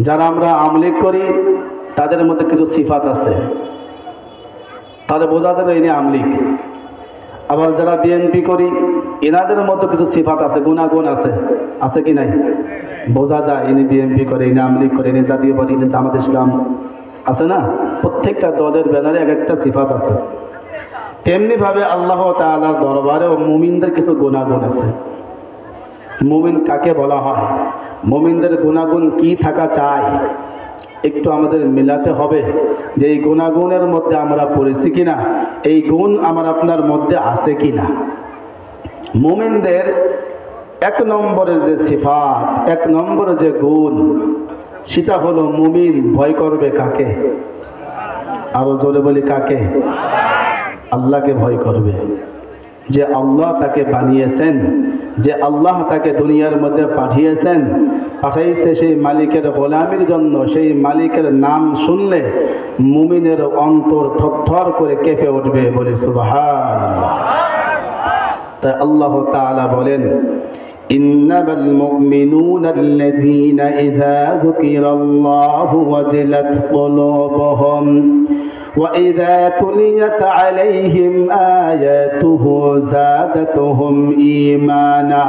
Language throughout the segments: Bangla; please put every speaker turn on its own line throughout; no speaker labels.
যারা আমরা আমলিক করি তাদের মধ্যে কিছু সিফাত আছে, তাহলে বোঝা যাবে ইনি আমলিক। আবার যারা বিএনপি করি এনাদের মধ্যে কিছু সিফাত আছে, গুণাগুণ আছে, আছে কি নাই? বোঝা যায় ইনি বিএনপি করে, ইনি আমলিক করে, ইনি জাতীয় পার্টি, ইনি জামাত ইসলাম, আছে না? প্রত্যেকটা দলের ব্যানারে এক একটা সিফাত আছে। তেমনিভাবে আল্লাহ তাআলার দরবারে ও মুমিনদের কিছু গুণাগুণ আছে। মুমিন কাকে বলা হয়, মুমিনদের গুণাগুণ কি থাকা চায়, একটু আমাদের মিলাতে হবে যে এই গুণাগুণের মধ্যে আমরা পড়েছি কিনা, এই গুণ আমার আপনার মধ্যে আছে কিনা। মুমিনদের এক নম্বরের যে সিফাত, এক নম্বরের যে গুণ, সেটা হলো মুমিন ভয় করবে কাকে? আরো জোরে বলি কাকে? আল্লাহকে ভয় করবে। যে আল্লাহ তাকে বানিয়েছেন, যে আল্লাহ তাকে দুনিয়ার মধ্যে পাঠিয়েছেন, পাঠাইছে সেই মালিকের গোলামির জন্য, সেই মালিকের নাম শুনলে মুমিনের অন্তর থরথর করে কেঁপে উঠবে, বলে সুবহানাল্লাহ। তাই আল্লাহ তাআলা বলেন, ইন্নামাল মুমিনুনাল্লাযীনা ইযা যুকিরাল্লাহু ওয়াজিলাত কুলুবুহুম وَإِذَا تُلِيَتْ عَلَيْهِمْ آيَاتُهُ زَادَتْهُمْ إِيمَانًا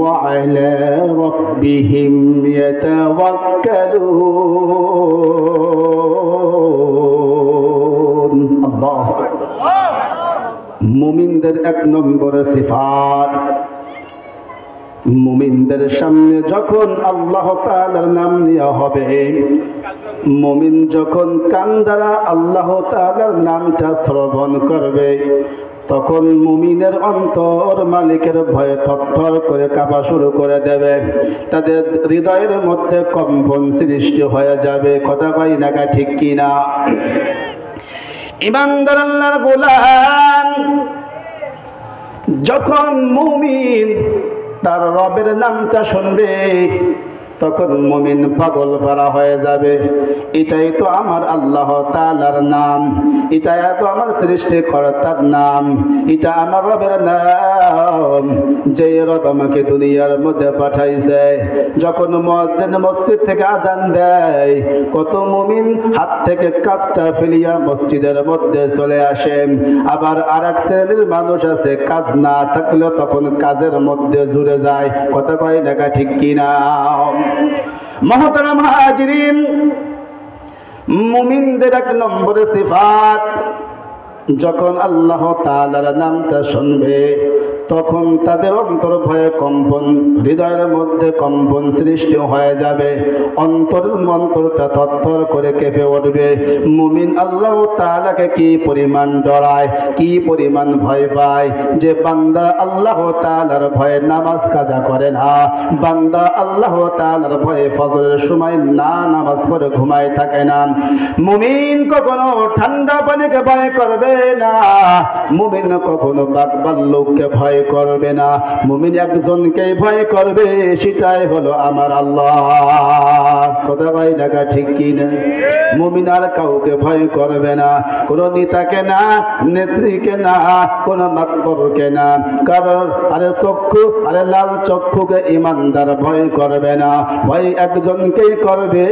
وَعَلَى رَبِّهِمْ يَتَوَكَّلُونَ। আল্লাহু আকবার। মুমিনদের এক নম্বর সিফাত, মুমিনদের সামনে যখন আল্লাহ তাআলার নাম নেওয়া হবে, মুমিন যখন কান দ্বারা আল্লাহ তাআলার নামটা শ্রবণ করবে, তখন মুমিনের অন্তর মালিকের ভয়ে থরথর করে কাঁপা শুরু করে দেবে, তাদের হৃদয়ের মধ্যে কম্পন সৃষ্টি হয়ে যাবে। কথা কই না, ঠিক কিনা? ঈমানদার আল্লাহর গোলাম যখন মুমিন তার রবের নামটা শুনবে, তখন মুমিন পাগল পারা হয়ে যাবে। এটাই তো আমার আল্লাহ তাআলার নাম, এটাই তো আমার সৃষ্টিকর্তার নাম, এটা আমার রবের নাম, যে রব আমাকে দুনিয়ার মধ্যে পাঠাইছে। যখন মুয়াজ্জিন মসজিদ থেকে আজান দেয়, কত মুমিন হাত থেকে কাজটা ফেলিয়া মসজিদের মধ্যে চলে আসে। আবার আর এক শ্রেণীর মানুষ আছে, কাজ না থাকলেও তখন কাজের মধ্যে জুড়ে যায়। কথা কয় না, ঠিক কিনা? মুহতারাম হাজিরিন, মুমিনদের এক নম্বরে সিফাত, যখন আল্লাহ তাআলার নামটা শুনবে, তখন তাদের অন্তর ভয়ে কম্পন, হৃদয়ের মধ্যে কম্পন সৃষ্টি হয়ে যাবে, অন্তরটা থরথর করে কেঁপে উঠবে। মুমিন আল্লাহ তাআলাকে কি পরিমাণ ডরায়, কি পরিমাণ ভয় পায়, যে বান্দা আল্লাহ তাআলার ভয়ে নামাজ কাজা করে না, বান্দা আল্লাহ তাআলার ভয়ে ফজরের সময় না নামাজ পড়ে ঘুমায় থাকে না। মুমিন কখনো ঠান্ডা পানিকে ভয় করবে না, মুমিন কখনো বাকবাল্লুককে ভয় করবে না, মুমিন একজনকে ভয় করবে, সেটাই হলো আমার আল্লাহ। কথা ভাই দেখা ঠিক কি না? মুমিন আর কাউকে ভয় করবে না, কোন নেতাকে না, নেত্রীকে না, কোন মাতবরকে না, কারণ আরে চক্ষু, আরে লাল চক্ষুকে ইমানদার ভয় করবে না, ভয় একজনকেই করবে,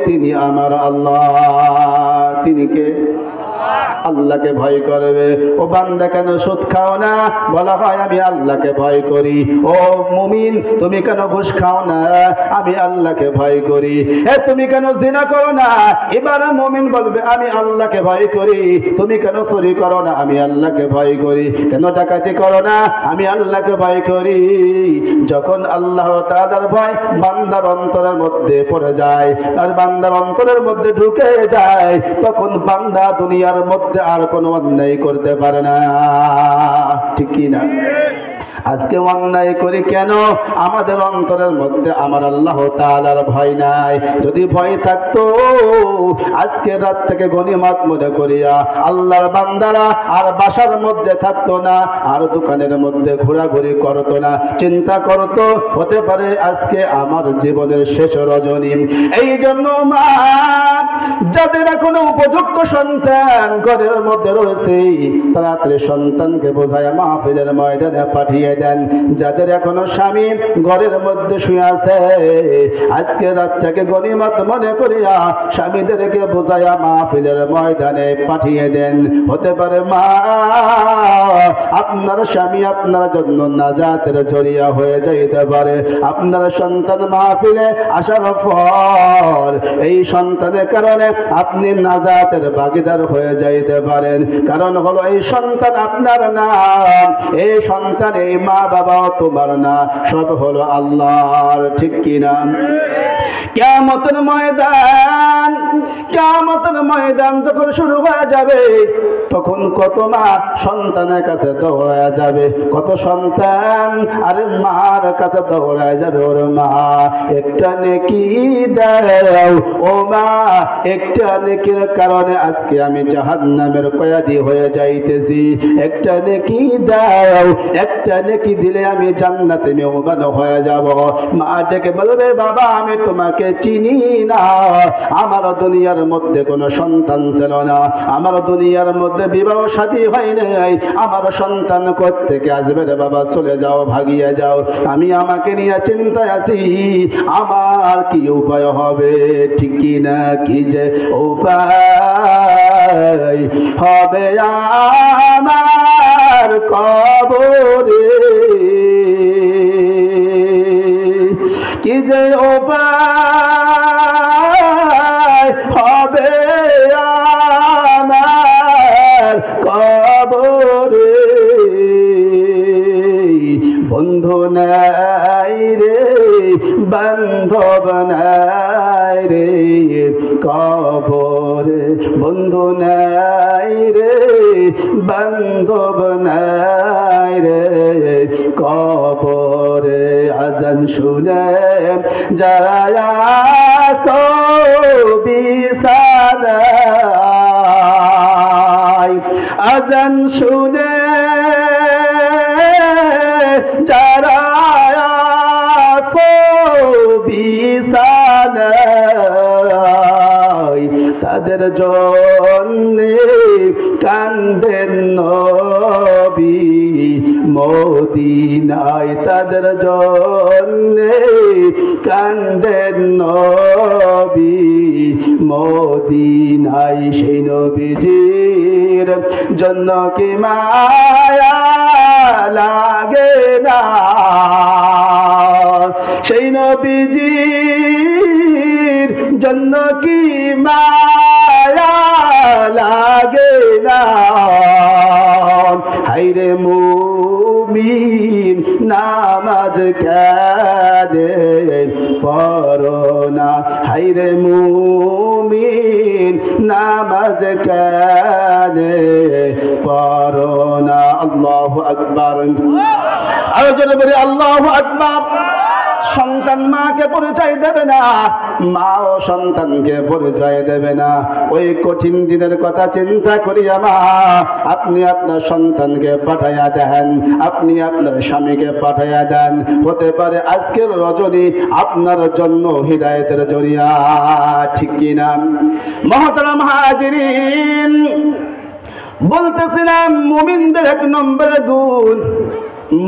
তিনি আমার আল্লাহ। তিনি কে? আল্লাহকে ভয় করবে। ও বান্দা কেন সুদ খাও না? বলা হয় আমি আল্লাহকে ভয় করি। ও মুমিন তুমি কেন ঘুষ খাও না? আমি আল্লাহকে ভয় করি। তুমি কেন জিনা করো না? এবার মুমিন বলবে আমি আল্লাহকে ভয় করি। তুমি কেন চুরি করো না? আমি আল্লাহকে ভয় করি। কেন ডাকাতি করো না? আমি আল্লাহকে ভয় করি। যখন আল্লাহ তাআলার ভয় বান্দার অন্তরের মধ্যে পড়ে যায় আর বান্দার অন্তরের মধ্যে ঢুকে যায়, তখন বান্দা দুনিয়ার মধ্যে আর কোনো অন্যায় করতে পারে না। ঠিক কি না? আজকে অন্যায় করি কেন? আমাদের অন্তরের মধ্যে আমার আল্লাহ তাআলার ভয় নাই। যদি ভয় থাকতো আজকে রাত থেকে গনিমত মনে করিয়া আল্লাহর বান্দারা আর বাসার মধ্যে থাকতো না, আর দোকানের মধ্যে ঘোরাঘুরি করতো না, চিন্তা করতো হতে পারে আজকে আমার জীবনের শেষ রজনী। এই জন্য মা যাদের এখনো উপযুক্ত সন্তান ঘরের মধ্যে রয়েছে, তাড়াতাড়ি সন্তানকে বোঝায় মাহফিলের ময়দানে পাঠিয়ে পাঠিয়ে দেন। যাদের এখনো স্বামী ঘরের মধ্যে শুয়ে আছে, আজকে রাতটাকে গনিমত মনে করিয়া স্বামীদেরকে বোঝায়া মাহফিলের ময়দানে পাঠিয়ে দেন। হতে পারে মা আপনার স্বামী আপনার জন্য নাজাতের জরিয়া হয়ে যাইতে পারে। আপনার সন্তান মাহফিলে আসার পর এই সন্তানের কারণে আপনি নাজাতের ভাগীদার হয়ে যাইতে পারেন। কারণ হলো এই সন্তান আপনার না, এই সন্তান এই মা বাবাও তোমার না, সব হলো আল্লাহর। ঠিক কিনা? কিয়ামতের ময়দান, কিয়ামতের ময়দান যখন শুরু হয়ে যাবে, তখন কত মা সন্তানের কাছে দৌড়ায় যাবে, কত সন্তান আরে মার কাছে দৌড়ায় যাবে, ওর মা একটা নেকি দাও, ও মা একটা নেকির কারণে আজকে আমি জাহান্নামের কয়েদি হয়ে যাইতেছি, একটা নেকি দাও, একটা নেকি দিলে আমি জান্নাতে মেহমান হয়ে যাব। মা ডেকে বলবে বাবা আমি তোমাকে চিনি না, আমার দুনিয়ার মধ্যে কোনো সন্তান ছিল না, আমার দুনিয়ার মধ্যে বিবাহ শাদী হয় নাই, আমার সন্তান কোত্থেকে আসবে রে বাবা, চলে যাও, ভাগিয়ে যাও, আমি আমাকে নিয়ে চিন্তায় আছি, আমার কি উপায় হবে? ঠিক কি না? কি যে উপায় হবে আমার কবরে, কি যে উপায় হবে আমার কবরে, বন্ধু নাই রে, বান্ধব নাই রে কবরে, বন্ধু নাই রে, বান্ধব নাই রে কবরে। আজান শুনে যারা বিছানায়, আজান শুনে যারা বিছানায়, তাদের জন্যে কান্দেন নবী মদিনায়, তাদের জন্যে কান্দেন নবী মদিনায়। সেই নবীজির জন্য কি মায়া লাগে না, সেই নবীজির জন্য কি মায়া লাগে না। হায়রে মুমিন নামাজ কেনে পড়ো না, হায়রে মুমিন নামাজ কেনে পড়ো না। আল্লাহু আকবার, আরো জোরে বলি আল্লাহু আকবার। সন্তান মাকে পরিচয় দেবে না, মাও সন্তানকে পরিচয় দেবে না। ওই কঠিন দিনের কথা চিন্তা করিয়া মা আপনি আপনার সন্তানকে পাঠাইয়া দেন, আপনি আপনার স্বামীকে পাঠাইয়া দেন। হতে পারে আজকের রজনী আপনার জন্য হিদায়াতের জরিয়া। ঠিক কিনা? মহতারাম হাজিরিন, বলতেছিলাম মুমিনদের এক নম্বর গুণ,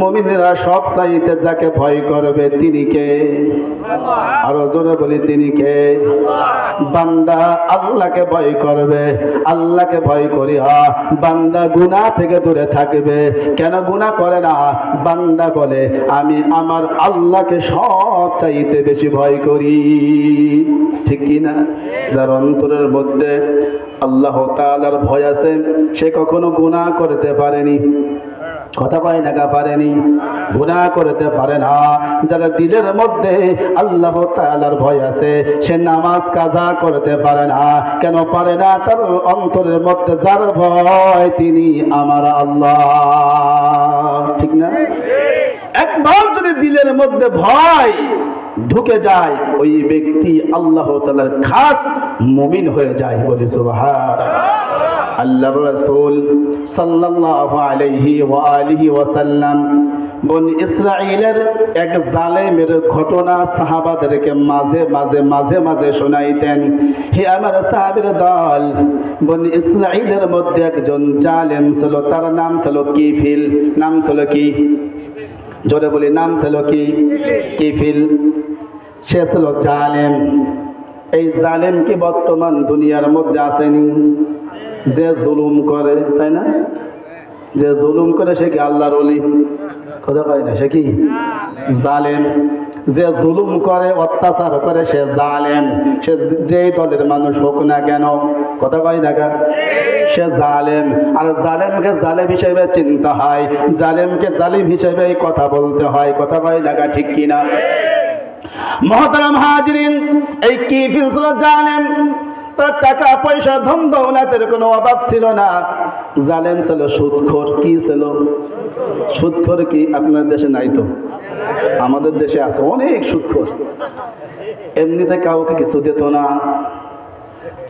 মুমিনেরা সব চাইতে যাকে ভয় করবে তিনি কে? আরো জোরে বলি তিনি কে? বান্দা আল্লাহকে ভয় করবে, আল্লাহকে ভয় করিয়া বান্দা গুনাহ থেকে দূরে থাকবে। কেন গুনাহ করে না? বান্দা বলে আমি আমার আল্লাহকে সব চাইতে বেশি ভয় করি। ঠিক কি না? যার অন্তরের মধ্যে আল্লাহ তাআলার ভয় আছে সে কখনো গুনাহ করতে পারেনি, কথা কয় না, পারেনি, গুনাহ করতে পারে না। যারা দিলের মধ্যে আল্লাহ তাআলার ভয় আছে সে নামাজ কাজা করতে পারে না। কেন পারে না? তার অন্তরের মধ্যে যার ভয় তিনি আমার আল্লাহ। ঠিক না? একবার যদি দিলের মধ্যে ভয় ঢুকে যায় ওই ব্যক্তি আল্লাহ তাআলার খাস মুমিন হয়ে যায়। বলি সুবহানাল্লাহ। আল্লাহর রাসূল সাল্লাল্লাহু আলাইহি ওয়া আলিহি ওয়াসাল্লাম বনি ইসরাঈলের এক জালেমের ঘটনা সাহাবাদেরকে মাঝে মাঝে মাঝে মাঝে শোনাইতেন। হে আমার সাহাবীর দল, বনি ইসরাঈলের মধ্যে একজন জালেম ছিল, তার নাম ছিল কিফিল। নাম ছিল কি? জোরে বলি, নাম ছিল কি? কিফিল। সে ছিল জালেম। এই জালেম কি বর্তমান দুনিয়ার মধ্যে আসেনি? যে জুলুম করে, তাই না? যে জুলুম করে সে কি আল্লাহর ওলি? কথা কয় না, সে কি জালেম। যে জুলুম করে, অত্যাচার করে, সে জালেম। সে যেই দলের মানুষ হোক না কেন, কথা কয় না কেন, সে জালেম। আর জালেমকে জালেম হিসেবে চিন্তা হয়, জালেমকে জালিম হিসেবে কথা বলতে হয়। কথা কয় না, ঠিক কিনা? মুহতারাম হাজিরিন, এই কিফিল ছিল জালেম। তার টাকা পয়সা ধন দৌলতের কোনো অভাব ছিল না। জালেম ছিল সুদখোর। কি ছিল? সুদখোর। কি আপনার দেশে নাই? তো আমাদের দেশে আছে অনেক সুদখোর। এমনিতে কাউকে কিছু দিত না।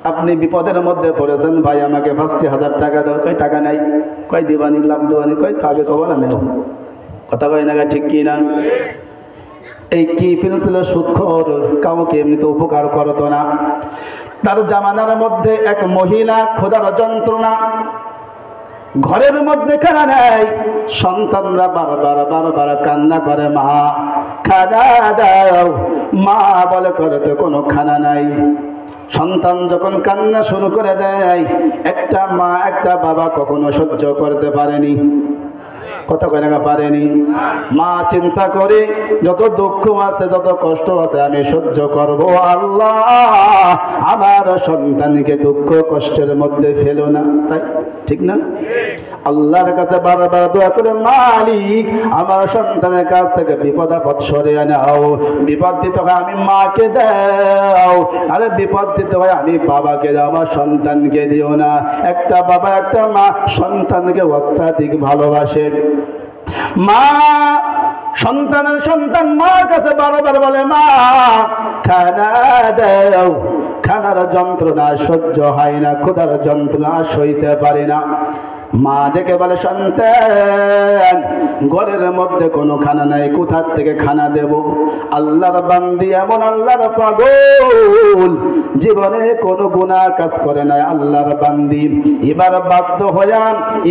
আপনি বিপদের মধ্যে পড়েছেন, ভাই আমাকে ৫০০০ টাকা দাও, কই টাকা নাই, কই দিবানি, লাভ দিবানি, কই তাকে কব না নেও। কথা কয় না, ঠিক কি না? এই কিফিল ছিল সুদখোর, কাউকে এমনিতে উপকার করতো না। তার জামানার মধ্যে এক মহিলা ক্ষুধার যন্ত্রণা, ঘরের মধ্যে খানা নেই। সন্তানরা বারবার কান্না করে, মা খানা দাও। মা বলে, করে তো কোনো খানা নাই। সন্তান যখন কান্না শুরু করে দেয়, একটা মা একটা বাবা কখনো সহ্য করতে পারেনি। কথা কয় না, পারেনি। মা চিন্তা করে, যত দুঃখ আছে, যত কষ্ট আছে, আমি সহ্য করব। আল্লাহ আমার সন্তানকে দুঃখ কষ্টের মধ্যে ফেলো না। তাই ঠিক না? আল্লাহর কাছে বারবার দোয়া করে, মালিক আমার সন্তানের কাছ থেকে বিপদ আপদ সরিয়ে নাও। বিপদ দিতে হয় আমি মাকে দাও, আরে বিপদ দিতে হয় আমি বাবাকে দাও, আমার সন্তানকে দিও না। একটা বাবা একটা মা সন্তানকে অত্যাধিক ভালোবাসে। মা সন্তান মার কাছে বারবার বলে, মা খানা দাও। খানার যন্ত্রণা সহ্য হয় না, ক্ষুধার যন্ত্রণা সইতে পারি না। মা ডেকে বলে, সন্তান ঘরের মধ্যে কোনো খানা নাই, কোথার থেকে খানা দেব? আল্লাহর বান্দি এমন, আল্লাহর পাগল, জীবনে কোনো গুনাহ কাজ করে নাই আল্লাহর বান্দি। এবার বাধ্য হয়ে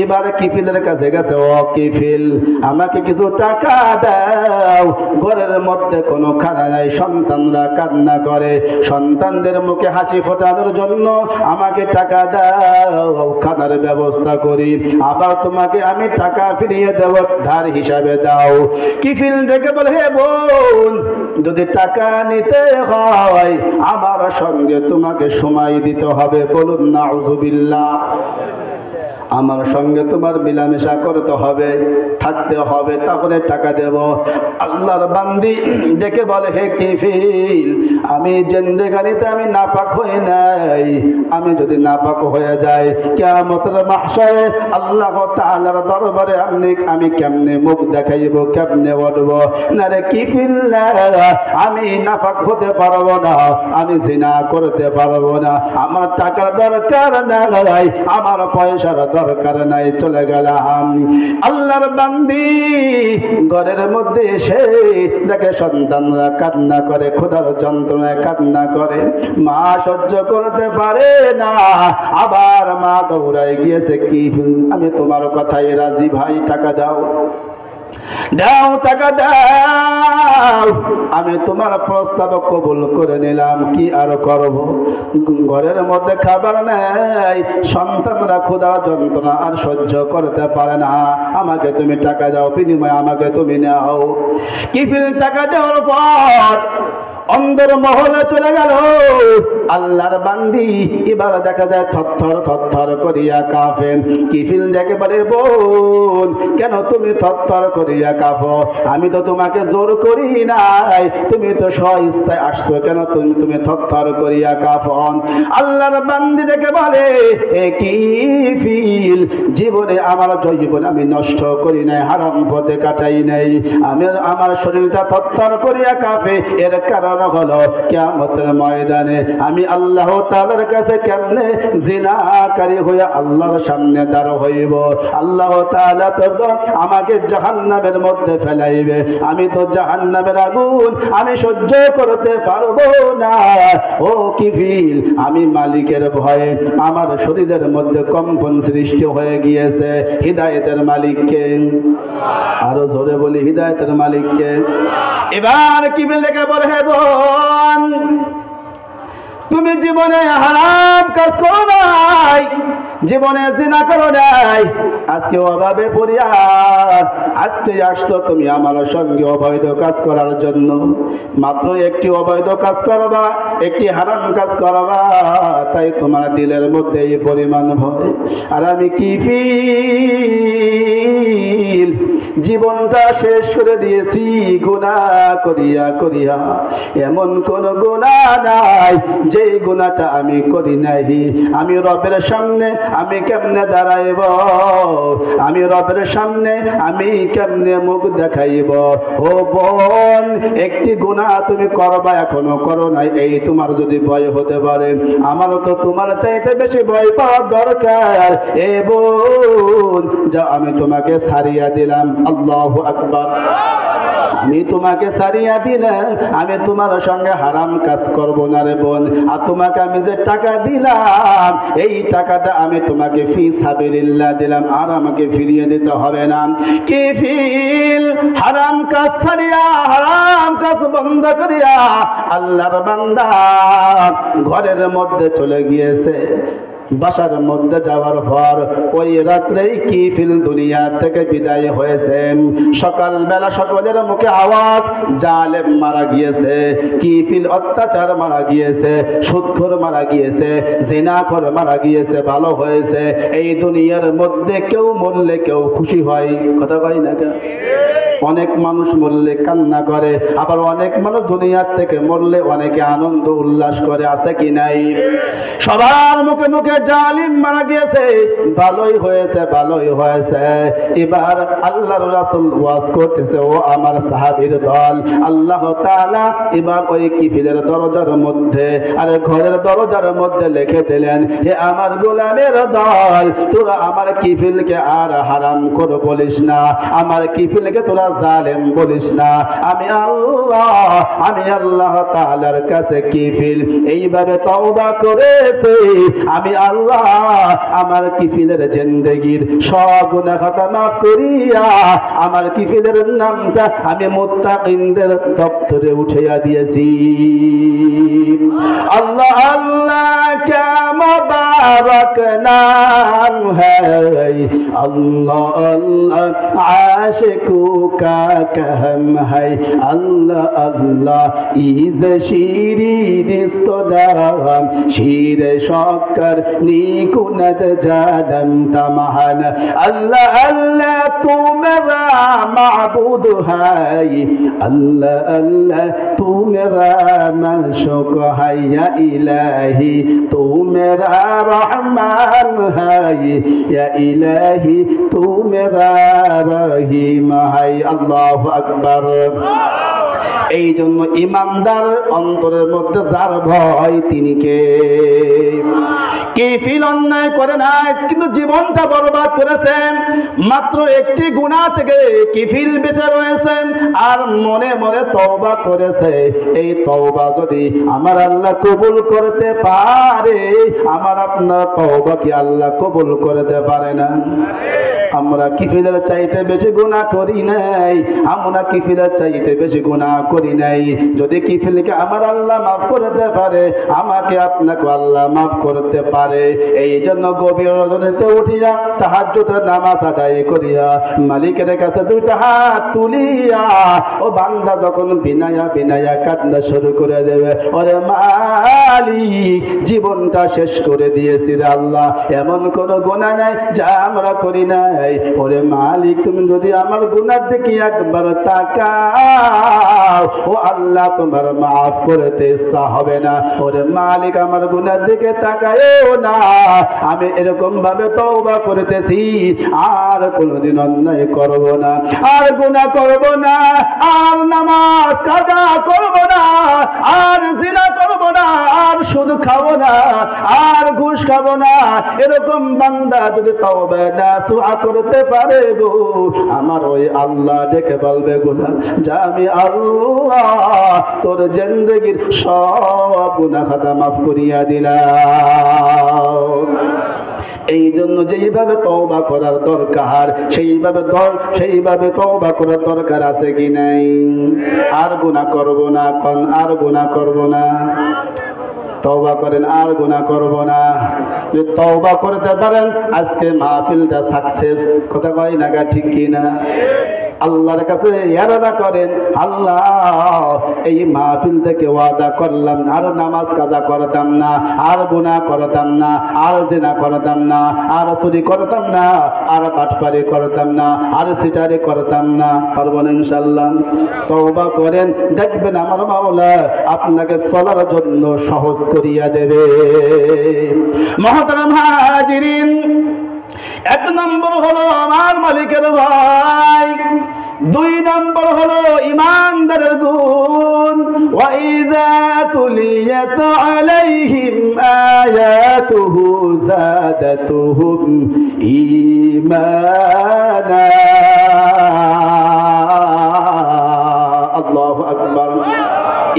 এবার কিফিলের কাছে গেছে, ও কিফিল আমাকে কিছু টাকা দাও, ঘরের মধ্যে কোনো খানা নাই। সন্তানরা কান্না করে, সন্তানদের মুখে হাসি ফোটানোর জন্য আমাকে টাকা দাও, খানার ব্যবস্থা করি, আবার তোমাকে আমি টাকা ফিরিয়ে দেব, ধার হিসাবে দাও। কিফিল ডেকে বলে, হে বোন, যদি টাকা নিতে হয় আমার সঙ্গে তোমাকে সময় দিতে হবে। বলুন নাউযুবিল্লাহ। আমার সঙ্গে তোমার মিলামেশা করতে হবে, থাকতে হবে, তারপরে টাকা দেব। আল্লাহর বান্দি ডেকে বলে, হে কিফিল, আমি জিন্দেগানিতে আমি নাপাক হই নাই। আমি যদি নাপাক হয়ে যাই, কিয়ামতের মাহশারে আল্লাহ তাআলার দরবারে আমি কেমনে মুখ দেখাইব, কেমনে উঠব? না রে কিফিল, আমি নাপাক হতে পারবো না, আমি জিনা করতে পারবো না। আমার টাকার দরকার নাই, আমার পয়সার দরকার নাই, চলে গেলাম। আল্লাহর বান্দি ঘরের মধ্যে এসে দেখে সন্তানরা কান্না করে, ক্ষুধার যন্ত্রণায় কান্না করে। মা সহ্য করতে পারে না, আবার মা দৌড়ায় গিয়েছে, কি আমি তোমার কথাই রাজি, ভাই টাকা দাও, দাও টাকা দাও, আমি তোমার প্রস্তাব কবুল করে নিলাম। কি আর করব? ঘরের মধ্যে খাবার নেই, সন্তানরা ক্ষুধা যন্ত্রণা আর সহ্য করতে পারে না, আমাকে তুমি টাকা দাও, বিনিময়ে আমাকে তুমি নাও। কিফিল টাকা দেওয়ার পর অন্দর মহলে চলে গেল। আল্লাহর বান্দি এবার দেখা যায় থরথর করিয়া কাঁপে। কিফিল ডেকে বলে, বোন কেন তুমি থরথর করিয়া কাঁপো? আমি তো তোমাকে জোর করি নাই, তুমি তো স্ব-ইচ্ছায় আসছো, কেন তুমি থরথর করিয়া কাঁপো? আল্লাহর বান্দি ডেকে বলে, এ কিফিল, জীবনে আমার জীবন আমি নষ্ট করি নাই, হারাম পথে কাটাই নাই, আমার শরীরটা থরথর করিয়া কাঁপে, এর কারণ কারণ হলো কিয়ামতের ময়দানে আমি আল্লাহ তাআলার কাছে কেমনে জিনাকারী হয়ে আল্লাহর সামনে দাঁড় হইব। আল্লাহ তাআলা তো আমাকে জাহান্নামের মধ্যে ফেলাইবে, আমি তো জাহান্নামের আগুন আমি সহ্য করতে পারবো না। ও কিফিল, আমি মালিকের ভয়ে আমার শরীরের মধ্যে কম্পন সৃষ্টি হয়ে গিয়েছে। হিদায়াতের মালিককে, আরো জোরে বলি হিদায়াতের মালিককে। এবার কিফিল লেগে বলে, হে বোন, তুমি জীবনে হারাম কাজ করো নাই, জীবনে জিনা করো নাই, আজকে অভাবে পড়িয়া আজকে আসছো তুমি আমার সঙ্গে অবৈধ কাজ করার জন্য। মাত্র একটি অবৈধ কাজ করবা, একটি হারাম কাজ করবা, তাই তোমার দিলের মধ্যে এই পরিমাণ ভয়। আর আমি কিফিল জীবনটা শেষ করে দিয়েছি গুনাহ করিয়া করিয়া। এমন কোন গুনাহ নাই যে গুনাহটা আমি করি নাই। আমি রবের সামনে আমি কেমনে দাঁড়াইব, আমি রবের সামনে আমি কেমনে মুখ দেখাইব। ও বোন, একটি গুনাহ তুমি করবা, এখনো করো নাই, এই তোমার যদি ভয় হতে পারে, আমারও তো তোমার চাইতে বেশি ভয় পাওয়ার দরকার। এ বোন, যা আমি তোমাকে ছাড়িয়া দিলাম। আল্লাহু আকবার। আমি তোমাকে ছাড়িয়া দিলাম, আমি তোমার সঙ্গে হারাম কাজ করব না রে বোন। আর তোমাকে আমি যে টাকা দিলাম, এই টাকাটা আমি তোমাকে ফি সাবিলিল্লাহ দিলাম, আর আমাকে ফিরিয়ে দিতে হবে না। কিফিল হারাম কাজ ছাড়িয়া হারাম কাজ বন্ধ করিয়া আল্লাহর বান্দা ঘরের মধ্যে চলে গিয়েছে। বাসার মধ্যে যাওয়ার পর ওই রাত্রেই কিফিল দুনিয়া থেকে বিদায় হয়েছেন। সকালবেলা সকলের মুখে আওয়াজ, জালেম মারা গিয়েছে, কিফিল অত্যাচার মারা গিয়েছে, সুদখোর মারা গিয়েছে, জিনাখোর মারা গিয়েছে। ভালো হয়েছে, এই দুনিয়ার মধ্যে কেউ মরলে কেউ খুশি হয়, কথা কয় না কেন? অনেক মানুষ মরলে কান্না করে, আবার অনেক মানুষ দুনিয়ার থেকে মরলে অনেকে আনন্দ উল্লাস করে, আছে কি নাই? সবার মুখে মুখে জালিম মারা গিয়েছে, ভালোই হয়েছে, ভালোই হয়েছে। এবার আল্লাহর রাসূল ওয়াজ করতেছে, ও আমার সাহাবীর দল, আল্লাহ তাআলা এবার ওই কিফিলের দরজার মধ্যে আর ঘরের দরজার মধ্যে লিখে দিলেন, হে আমার গোলামের দল, তোরা আমার কিফিলকে আর হারাম করে বলিস না, আমার কিফিলকে তোরা জালেম বলিস না। আমি আল্লাহ তাআলার কাছে কিফিল এইভাবে তওবা করেছে, আমি আল্লাহ আমার কিফিলের জিন্দেগীর সব গুনাহ খাতা মাফ করিয়া আমার কিফিলের নামটা আমি মুত্তাকিনদের দপ্তরে উঠাইয়া দিয়েছি। আল্লাহ আল্লাহ কে মুবারক নাম হ্যায়, আল্লাহ আল্লাহ আশিকু কা কাম হ্যায়, আল্লাহ আল্লাহ ইজ শিরি দিস্তদারাম শিরে শক্কর নিকুনত জাদম তমহান, আল্লাহ আল্লাহ তু মেরা মাবুদ হ্যায়, আল্লাহ আল্লাহ তু মেরা মাশুক হ্যায়, ইয়া ইলাহি তু মেরা রহমান হ্যায়, ইয়া ইলাহি তু মেরা রহিম হ্যায়। আল্লাহু আকবার। এই জন্য ইমানদার অন্তরের মধ্যে যার ভয়, তিনি কে? কিফিল অন্যায় করে নাই, কিন্তু জীবনটা বরবাদ করেছেন। মাত্র একটি গুনাহ থেকে কিফিল বেঁচে রয়েছেন আর মনে মনে তওবা করেছে। এই তওবা যদি আমার আল্লাহ কবুল করতে পারে, আমার আপনার তওবা কি আল্লাহ কবুল করতে পারে না? আমরা কিফিলের চাইতে বেশি গুনাহ করি নাই, আমরা কিফিলের চাইতে বেশি গুনাহ করি নাই। যদি কিফিলকে আমার আল্লাহ মাফ করতে পারে, আমাকে আপনাকে আল্লাহ মাফ করতে পারে। এই জন্য গভীর রজনীতে উঠিয়া তাহাজ্জুদের নামাজ আদায় করিয়া মালিকের কাছে দুইটা হাত তুলিয়া ও বান্দা যখন বিনায়া বিনায়া কান্না শুরু করে দেবে, ওরে মালিক জীবনটা শেষ করে দিয়েছি রে আল্লাহ, এমন কোন গুনাহ নাই যা আমরা করি নাই। ওরে মালিক তুমি যদি আমার গুনার দিকে একবার তাকাও, ও আল্লাহ তোমার মাফ করতে ইচ্ছা হবে না। ওরে মালিক আমার গুনার দিকে তাকায়ও না, আমি এরকম ভাবে তওবা করতেছি, আর কোনদিন অন্যায় করব না, আর গুনাহ করব না, আর নামাজ কাজা করব না, আর জিনা করব না, আর সুদ খাবো না, আর ঘুষ খাবো না, এরকম বান্দা যদি তওবা নাসুহা করতে পারে গো, আমার ওই আল্লাহ ডেকে বলবে গোলাম যা আমি আল্লাহ তোর জিন্দেগীর সব গুনাহ খাতা মাফ করিয়া দিলাম। এই জন্য যেইভাবে তওবা করার দরকার সেইভাবে তওবা করার দরকার আছে কি নাই? আর গুনাহ করব না, কোন আর গুনাহ করব না, তওবা করেন আর গুনাহ করব না। যদি তওবা করতে পারেন আজকে মাহফিলটা সাকসেস। কথা কয় না গা, ঠিক কি না? আল্লাহর কাছে ইরাদা করেন, আল্লাহ এই মাহফিল থেকে ওয়াদা করলাম আর নামাজ কাজা করতাম না, আর গুনাহ করতাম না, আর জিনা করতাম না, আর চুরি করতাম না, আর বাটপারি করতাম না, আর সিটারি করতাম না। পারবো না ইনশাআল্লাহ? তওবা করেন, দেখবেন আমার মাওলা আপনাকে চলার জন্য সহজ করিয়া দেবে। মুহতারাম হাজিরিন, এক নম্বর হলো আমার মালিকের ভয়, দুই নম্বর হলো ইমানদারের গুণ। ওয়াইযা তুলিয়াত আলাইহিম আয়াতুহু যাদাতুহুম ঈমানা। আল্লাহু আকবার।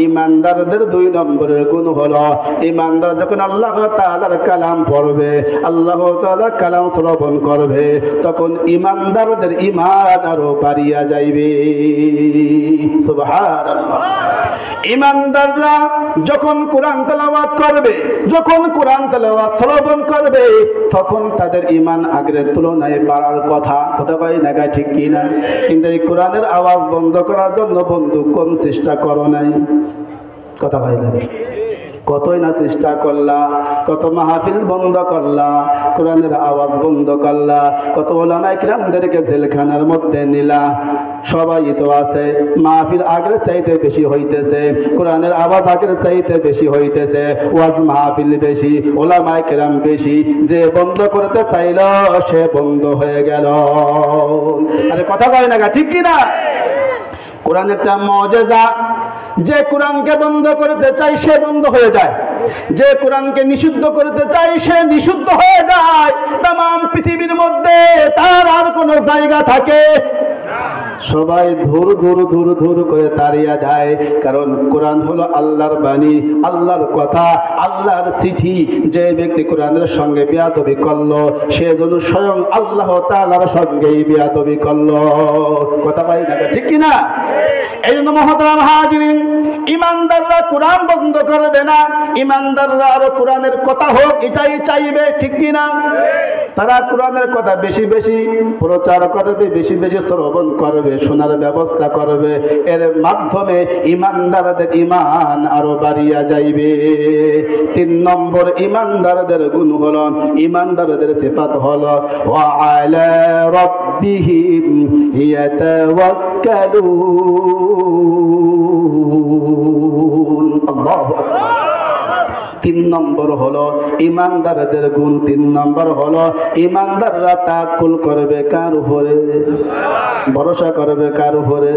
ইমানদারদের দুই নম্বরের গুণ হলো, ইমানদার যখন আল্লাহ তাআলার কালাম পড়বে, আল্লাহ তাআলার কালাম শ্রবণ করবে, তখন ইমানদারদের ঈমান আরো বাড়িয়া যাইবে। সুবহানাল্লাহ। ইমানদাররা যখন কোরআন তেলাওয়াত করবে, যখন কোরআন তেলাওয়াত শ্রবণ করবে, তখন তাদের ঈমান আগের তুলনায় বাড়ার কথা। কথা কয় না, ঠিক কি না? কিন্তু এই কোরআনের আওয়াজ বন্ধ করার জন্য বন্ধু কম চেষ্টা করো নাই। কথা কয় না? কতই না চেষ্টা করলা, কত মাহফিল বন্ধ করলা, কোরআনের আওয়াজ বন্ধ করলা, কত উলামায়ে কিরামদেরকে জেলখানার মধ্যে নিলা। সবাই তো আছে, মাহফিল আগের চাইতে বেশি হইতেছে, কোরআনের আওয়াজ আগের চাইতে বেশি হইতেছে, ওয়াজ মাহফিল বেশি, উলামায়ে কিরাম বেশি। যে বন্ধ করতে চাইল সে বন্ধ হয়ে গেল। আরে কথা কয় না, ঠিক কি না? কোরআন একটা মুজিজা। যে কোরআনকে বন্ধ করতে চাই সে বন্ধ হয়ে যায়, যে কোরআনকে নিষিদ্ধ করতে চাই সে নিষিদ্ধ হয়ে যায়। তাম পৃথিবীর মধ্যে তার আর কোনো জায়গা থাকে? সবাই ধুর ধুর ধুর ধুর করে তাড়িয়ে যায়, কারণ কোরআন হলো আল্লাহর বাণী, আল্লাহর কথা, আল্লাহর চিঠি। যে ব্যক্তি কোরআনের সঙ্গে বেয়াদবি করলো সে যেন স্বয়ং আল্লাহ তাআলার সঙ্গেই বেয়াদবি করলো। কথা পাই না, ঠিক কি না? এই জন্য মুহতারাম হাজিরিন, ইমানদাররা কোরআন বন্ধ করবে না, ইমানদাররা আরো কোরআনের কথা হোক এটাই চাইবে, ঠিক কি না? তারা কোরআনের কথা বেশি বেশি প্রচার করবে, বেশি বেশি শ্রবণ করবে, শোনার ব্যবস্থা করবে। এর মাধ্যমে ইমানদারদের ঈমান আরো বাড়িয়া যাইবে। তিন নম্বর ইমানদারদের গুণ হলো, ইমানদারদের সিফাত হলো ওয়া আলা রাব্বিহিম ইয়াতাওয়াক্কালুন। আল্লাহু আকবার। তিন নম্বর হলো ইমানদারদের গুণ, তিন নম্বর হলো ইমানদাররা তাওয়াক্কুল করবে কার উপরে? ভরসা করবে কার উপরে?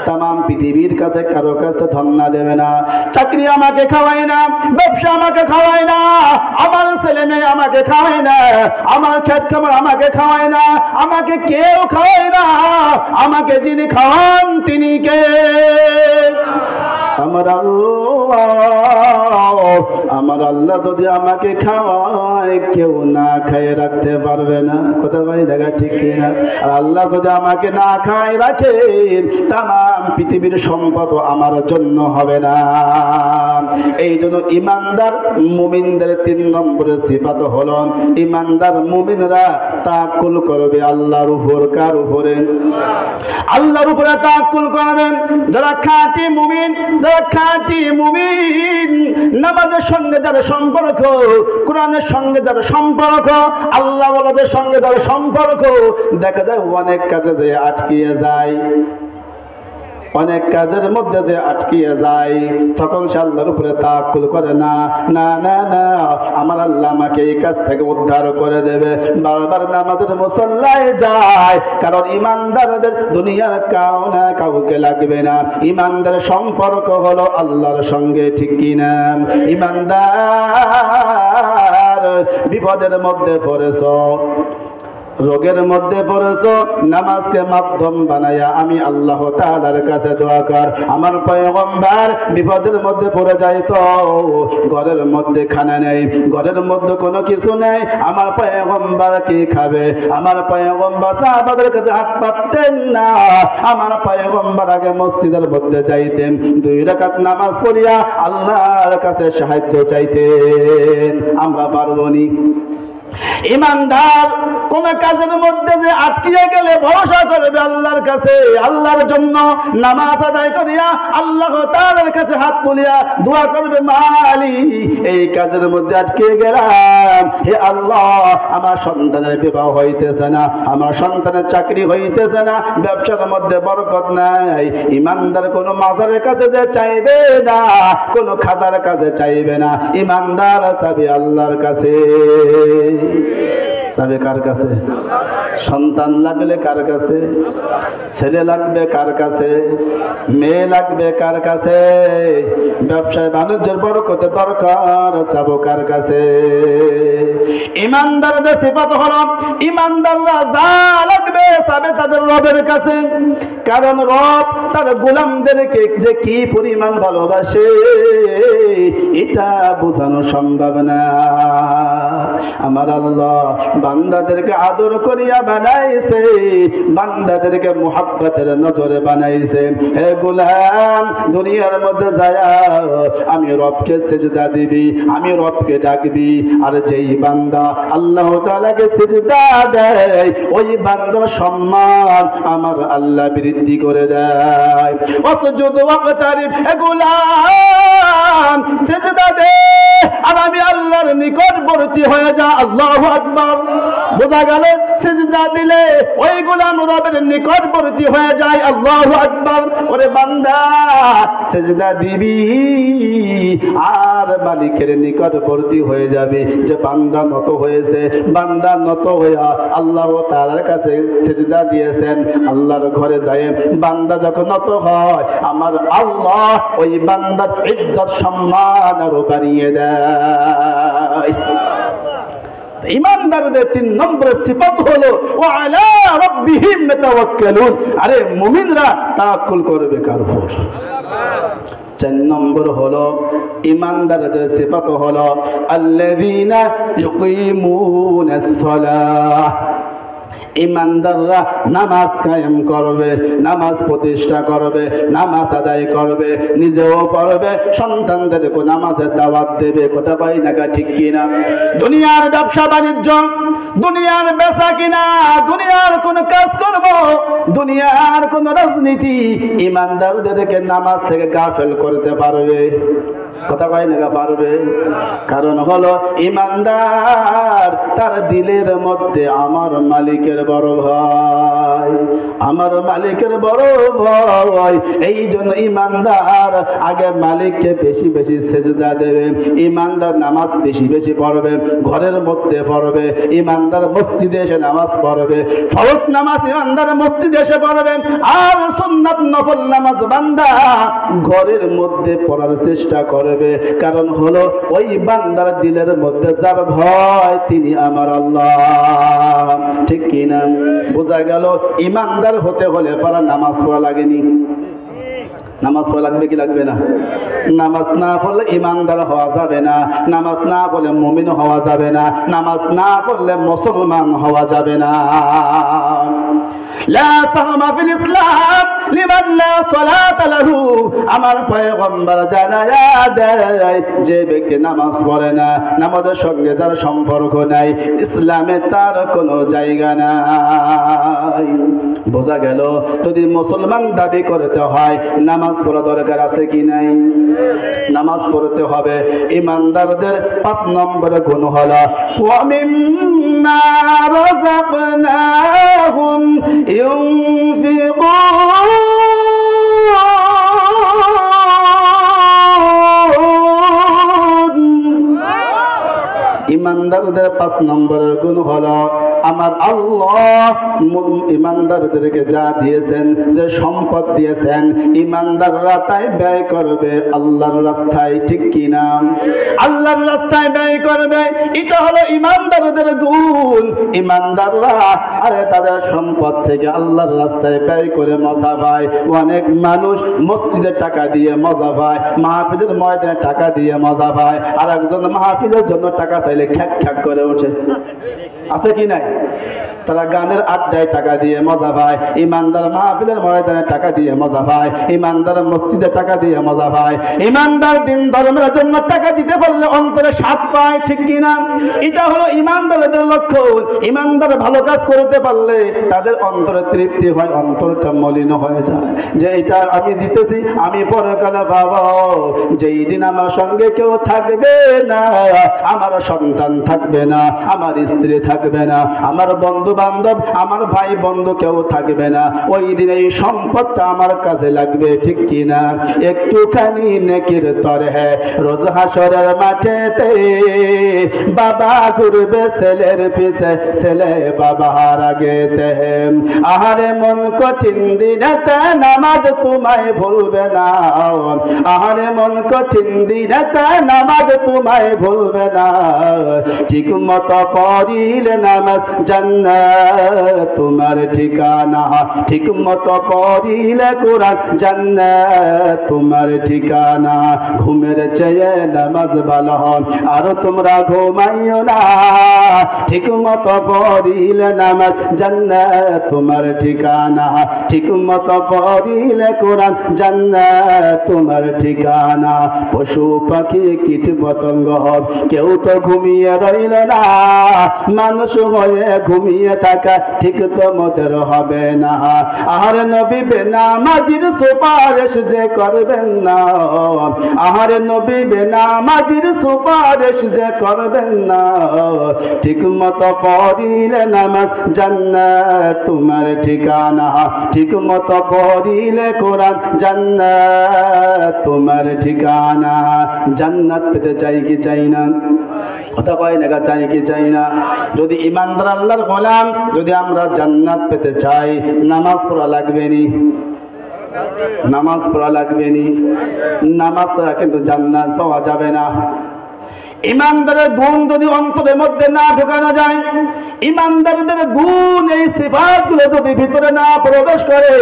তাম পৃথিবীর কাছে কারো কাছে ধন্না দেবে না। চাকরি আমাকে খাওয়ায় না, ব্যবসা আমাকে খাওয়ায় না, আমার ছেলে মেয়ে আমাকে খাওয়ায় না, আমার ক্ষেত খামার আমাকে খাওয়ায় না, আমাকে কেউ খাওয়ায় না। আমাকে যিনি খাওয়ান তিনি কে? আমার আল্লাহ। আমার আল্লাহ যদি আমাকে খাওয়ায় কেউ না খায় রাখতে পারবে না। কথা ভাই দেখা, ঠিক কিনা? আর আল্লাহ যদি আমাকে না খায় রাখে, তাম পৃথিবীর সম্পদ আমার জন্য হবে না। এই জন্য ইমানদার মুমিনদের তিন নম্বরের সিফাত হলো ইমানদার মুমিনরা তাওয়াক্কুল করবে আল্লাহর উপর। কার উপরে? আল্লাহর উপরে তাওয়াক্কুল করবেন। যারা খাঁটি মুমিন, যারা খাঁটি মুমিন, নামাজের সঙ্গে যারা সম্পর্ক, কোরআনের সঙ্গে যারা সম্পর্ক, আল্লাহ ওয়ালাদের সঙ্গে যারা সম্পর্ক, দেখা যায় অনেক কাজে যে আটকিয়ে যায়। অনেক কাজের মধ্যে যে আটকিয়ে যায়, তখন সে আল্লাহর উপরে তাওয়াক্কুল করে না, না না না আমার আল্লাহ আমাকে এই কাজ থেকে উদ্ধার করে দেবে। বারবার নামাজের মুসল্লায় যায়, কারণ ইমানদারদের দুনিয়ার কাউকে লাগবে না। ইমানদার সম্পর্ক হলো আল্লাহর সঙ্গে, ঠিক কিনা? ইমানদার বিপদের মধ্যে পড়েছ, রোগের মধ্যে পড়েছ, নামাজকে মাধ্যম বানায়া আমি আল্লাহ তাআলার কাছে দোয়া কর। আমার পয়গম্বর বিপদের মধ্যে পড়ে যায়, তো ঘরের মধ্যে খানা নেই, ঘরের মধ্যে কোনো কিছু নেই, আমার পয়গম্বর কি খাবে? আমার পয়গম্বর সাহাবাদের কাছে হাত পাততেন না, আমার পয়গম্বর আগে মসজিদের মধ্যে যাইতেন, 2 রাকাত নামাজ পড়িয়া আল্লাহর কাছে সাহায্য চাইতেন। আমরা পারবনি? ইমানদার কোন কাজের মধ্যে যে আটকিয়ে গেলে ভরসা করবে আল্লাহর কাছে, আল্লাহর জন্য নামাজ আদায় করিয়া আল্লাহ তাআলার কাছে হাত তুলিয়া দোয়া করবে, মালিক এই কাজের মধ্যে আটকিয়ে গেলাম, হে আল্লাহ আমার সন্তানের বিবাহ হইতেছে না, আমার সন্তানের চাকরি হইতেছে না, ব্যবসার মধ্যে বরকত নাই। ইমানদার কোন মাজারের কাছে যে চাইবে না, কোন খাজার কাছে চাইবে না, ইমানদার চাইবে আল্লাহর কাছে। চাবে কার কাছে? সন্তান লাগলে কার কাছে? ছেলে লাগবে কার কাছে? মেয়ে লাগবে কার কাছে? ব্যবসায় বাণিজ্যের বরকতে দরকার, চাবো কার কাছে? ইমানদারদের সিফাত হলো ইমানদাররা যা লাগবে চাবে তাদের রবের কাছে, কারণ রব তার গোলামদেরকে যে কি পরিমাণ ভালোবাসে এটা বোঝানো সম্ভব না। আমার আল্লাহ বান্দাদেরকে আদর করিয়া বানাইছে, বান্দাদেরকে মুহাব্বতের নজরে বানাইছে। হে গোলাম, দুনিয়ার মধ্যে যায় আমি রবকে সিজদা দিবি, আমি রবকে ডাকবি, আর যেই বান্দা আল্লাহ তাআলাকে সিজদা দেয় ওই বান্দার সম্মান আমার আল্লাহ বৃদ্ধি করে দেয়। ওয়াসজুদ ওয়াকতারিব, হে গোলাম সিজদা দে আর আমি আল্লাহর নিকটবর্তী হয়ে যা। আল্লাহু আকবার। বোঝা গেল সিজদা দিলে ওই গোলাম রবের নিকটবর্তী হয়ে যায়। আল্লাহু আকবার। ওরে বান্দা সিজদা দিবি আর মালিকের নিকটবর্তী হয়ে যাবে। যে বান্দা নত হয়েছে, বান্দা নত হইয়া আল্লাহ তাআলার কাছে সিজদা দিয়েছেন, আল্লাহর ঘরে যায় বান্দা যখন নত হয় আমার আল্লাহ ওই বান্দার ইজ্জত সম্মান আরো বাড়িয়ে দেয়। ইমানদারদের 3 নম্বরের সিফাত হলো ওয়া আলা রাব্বিহিম ইয়াতাওয়াক্কালুন। আরে মুমিনরা তাওয়াক্কুল করবে কার উপর? 4 নম্বর হলো ইমানদারদের সিফাত হলো আল্লাযীনা ইউকিমুনাস সালাহ। ইমানদাররা নামাজ কায়েম করবে, নামাজ প্রতিষ্ঠা করবে, নামাজ আদায় করবে, নিজেও পড়বে, সন্তানদেরকে নামাজের দাওয়াত দেবে। কথা পাই না, ঠিক কিনা? দুনিয়ার ব্যবসা বাণিজ্য, দুনিয়ার বেচা কিনা, দুনিয়ার কোন কাজ করব, দুনিয়ার কোন রাজনীতি ইমানদারদেরকে নামাজ থেকে গাফেল করতে পারবে? কথা কয় না পারবে? কারণ হলো ইমানদার তার দিলের মধ্যে আমার মালিকের বড় ভয়, আমার মালিকের বড় ভয়। এই জন্য ইমানদার আগে মালিককে বেশি বেশি সেজদা দেবে, ইমানদার নামাজ বেশি বেশি পড়বে, ঘরের মধ্যে পড়বে, ইমানদার মসজিদে এসে নামাজ পড়বে, ফরজ নামাজ ইমানদার মসজিদে এসে পড়বে, আর সুন্নাত নফল নামাজ বান্দা ঘরের মধ্যে পড়ার চেষ্টা করবে। কারণ হলো ওই বান্দার দিলের মধ্যে যার ভয় তিনি আমার আল্লাহ। ঠিক কিনা? বোঝা গেল ইমানদার হতে হলে পড়া নামাজ পড়া লাগেনি? নামাজ পড়া লাগবে কি লাগবে না? নামাজ না পড়লে ইমানদার হওয়া যাবে না, নামাজ না পড়লে মুমিন হওয়া যাবে না, নামাজ না পড়লে মুসলমান হওয়া যাবে না। লা সাহমা ফিল ইসলাম লিমান লা সালাতা লাহু। আমার পয়গম্বর জানায়া দেয় যে ব্যক্তি নামাজ পড়ে না, নামাজের সঙ্গে যার সম্পর্ক নাই, ইসলামে তার কোনো জায়গা নাই। বোঝা গেল যদি মুসলমান দাবি করতে হয় নামাজ পড়া দরকার আছে কি নাই? নামাজ পড়তে হবে। ইমানদারদের 5 নম্বর গুণ হলো ওয়া মিম্মা রাযাকনাহুম ইউনফিকুন। ইমানদারদের 5 নম্বরের গুণ হলো আমার আল্লাহ ইমানদারদেরকে যা দিয়েছেন, যে সম্পদ দিয়েছেন, ইমানদাররা তাই ব্যয় করবে আল্লাহর রাস্তায়, ঠিক কি না? আল্লাহর রাস্তায় ব্যয় করবে, এটা হলো ইমানদারদের গুণ। ইমানদাররা আরে তাদের সম্পদ থেকে আল্লাহর রাস্তায় ব্যয় করে মজা পায়। অনেক মানুষ মসজিদে টাকা দিয়ে মজা পায়, মাহফিলের ময়দানে টাকা দিয়ে মজা পায়, আর একজন মাহফিলের জন্য টাকা চাইলে খ্যাক খ্যাক করে ওঠে, আছে কি নাই? তারা গানের আড্ডায় টাকা দিয়ে মজা পায়, ইমানদার মাহফিলের ময়দানে টাকা দিয়ে মজা পায়, ইমানদার মসজিদে টাকা দিয়ে মজা পায়। ইমানদার দিন ধর্মের জন্য টাকা দিতে পারলে অন্তরে স্বাদ পায়, ঠিক কিনা? এটা হলো ইমানদারদের লক্ষণ। ইমানদার ভালো কাজ করতে পারলে তাদের অন্তরে তৃপ্তি হয়, অন্তরটা মলিন হয়ে যায়, যে এটা আমি দিতেছি, আমি পরকালে পাবো। যেই দিন আমার সঙ্গে কেউ থাকবে না, আমার সন্তান থাকবে না, আমার স্ত্রী থাকবে না, আমার বন্ধু বান্ধব, আমার ভাই বন্ধু কেউ থাকবে না, ওই দিন এই সম্পদটা আমার কাজে লাগবে, ঠিক কিনা? একটুখানি নেকির তরে রোজ হাসরের মাঠেতে বাবা ঘুরবে ছেলের পিছে, ছেলে বাবার আগেতে। আহারে মন কঠিন দিনেতে নামাজ তোমায় ভুলবে না, আহারে মন কঠিন দিনেতে নামাজ তোমায় ভুলবে না। ঠিক মতো পড়িলে নামাজ জান্নাত তোমার ঠিকানা, ঠিক মতো পড়িলে কোরআন জান্নাত তোমার ঠিকানা। ঘুমের চেয়ে নামাজ ভালো, আর তোমরা ঘুমাইও না, ঠিক মতো পড়িলে নামাজ জান্নাত তোমার ঠিকানা, ঠিক মতো পড়িলে কোরআন জান্নাত তোমার ঠিকানা। পশু পাখি কীট পতঙ্গ কেউ তো ঘুমিয়ে রইল না, মানুষ হয়ে ঘুমিয়ে থাকা ঠিক তো মোদের হবে না। আর নবী বেনামাজির সুপারিশ যে করবেন না, আর নবী বেনামাজির সুপারিশ যে করবেন না, ঠিক মতো পড়িলে নামাজ জান্নাত তোমার ঠিকানা, ঠিক মতো পড়িলে কোরআন জান্নাত তোমার ঠিকানা। জান্নাত পেতে চাই কি চাই না? কথা কয় না, চাই কি চাই না? যদি ইমানদার আল্লাহর গোলাম, যদি আমরা জান্নাত পেতে চাই, নামাজ পড়া লাগবে নি? নামাজ পড়া লাগবে নি? নামাজ ছাড়া কিন্তু জান্নাত পাওয়া যাবে না। ইমানদারের গুণ যদি অন্তরের মধ্যে না ঢোকানো যায়, ইমানদারদের গুণ এই সিফাতগুলো যদি ভিতরে না প্রবেশ করে,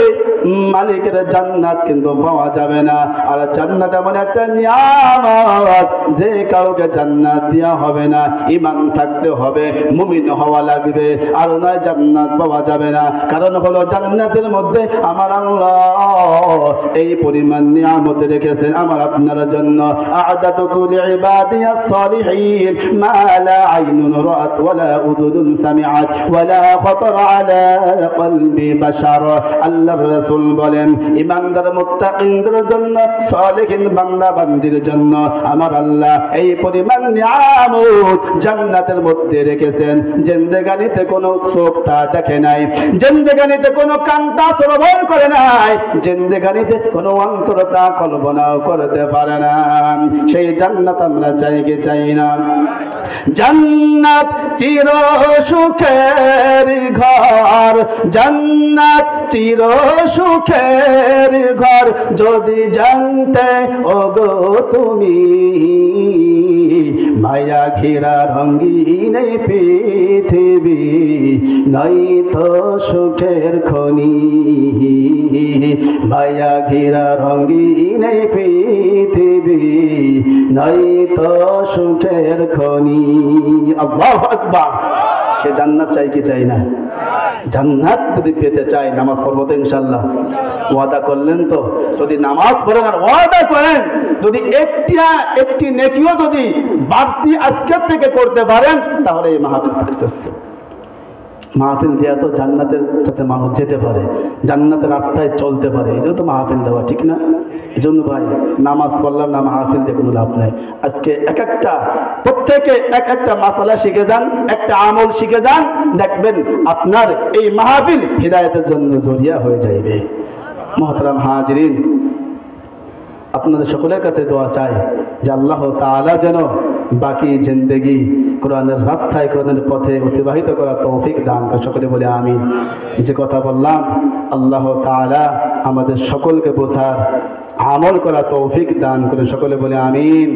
মালিকের জান্নাত কিন্তু পাওয়া যাবে না। আর জান্নাত এমন একটা নিয়ামত, যে কাউকে জান্নাত দেওয়া হবে না, ঈমান থাকতে হবে, মুমিন হওয়া লাগবে, আর নয় জান্নাত পাওয়া যাবে না। কারণ হলো জান্নাতের মধ্যে আমার আল্লাহ এই পরিমাণ নিয়ামত রেখেছেন আমার আপনার জন্য। আ'দাতু লিইবাদিয়াস সালিহিন মা লা আইনুন রাআত ওয়ালা উযুনুন সামিআত ওয়ালা খাতারা আলা কলবি বাশার। আল্লাহর রাসূল বলেন, ঈমানদার মুত্তাকিনদের জন্য, সালিহিন বান্দা বান্দির জন্য আমার আল্লাহ এই পরিমাণ নিয়ামত জান্নাতের মধ্যে রেখেছেন। জিন্দেগানিতে কোনো চোখ তা দেখে নাই, জিন্দেগানিতে কোনো কান তা শ্রবণ করে নাই, জিন্দেগানিতে কোনো অন্তর তা কল্পনাও করতে পারে না। সেই জান্নাত আমরা চাই কি চাই না? জান্নাত চির সুখের ঘর, জান্নাত চির সুখের ঘর, যদি জানতে ওগো তুমি, মায়া ঘেরা রঙিন এই পৃথিবী, নাই তো সুখের খনি, মায়া ঘেরা রঙিন এই পৃথিবী, নাই তো সুখের খনি। আল্লাহু আকবার। সে জান্নাত চাই কি চাই না? জান্নাত যদি পেতে চাই নামাজ পড়বো তো ইনশাআল্লাহ। ওয়াদা করলেন তো? যদি নামাজ পড়েন আর ওয়াদা করেন, যদি একটি নেকিও যদি বাড়তি আজকের থেকে করতে পারেন, তাহলে এই মাহফিল সাকসেস। মাহফিল দেওয়া তো জান্নাতের সাথে মানুষ যেতে পারে, জান্নাতের রাস্তায় চলতে পারে, এই জন্য তো মাহফিল দেওয়া, ঠিক না? এই জন্য ভাই নামাজ পড়লাম না, মাহফিল দিয়ে কোনো লাভ নাই। আজকে প্রত্যেকে এক একটা মাসালা শিখে যান, একটা আমল শিখে যান, দেখবেন আপনার এই মাহফিল হিদায়াতের জন্য জরিয়া হয়ে যাইবে। মুহতারাম হাজিরিন, আপনাদের সকলের কাছে দোয়া চাই যে আল্লাহ তাআলা যেন বাকি জিন্দেগি কোরআনের রাস্তায় কোরআনের পথে অতিবাহিত করা তৌফিক দান করে সকলে বলে আমিন। যে কথা বললাম আল্লাহ তাআলা আমাদের সকলকে বোঝার আমল করা তৌফিক দান করে সকলে বলে আমিন।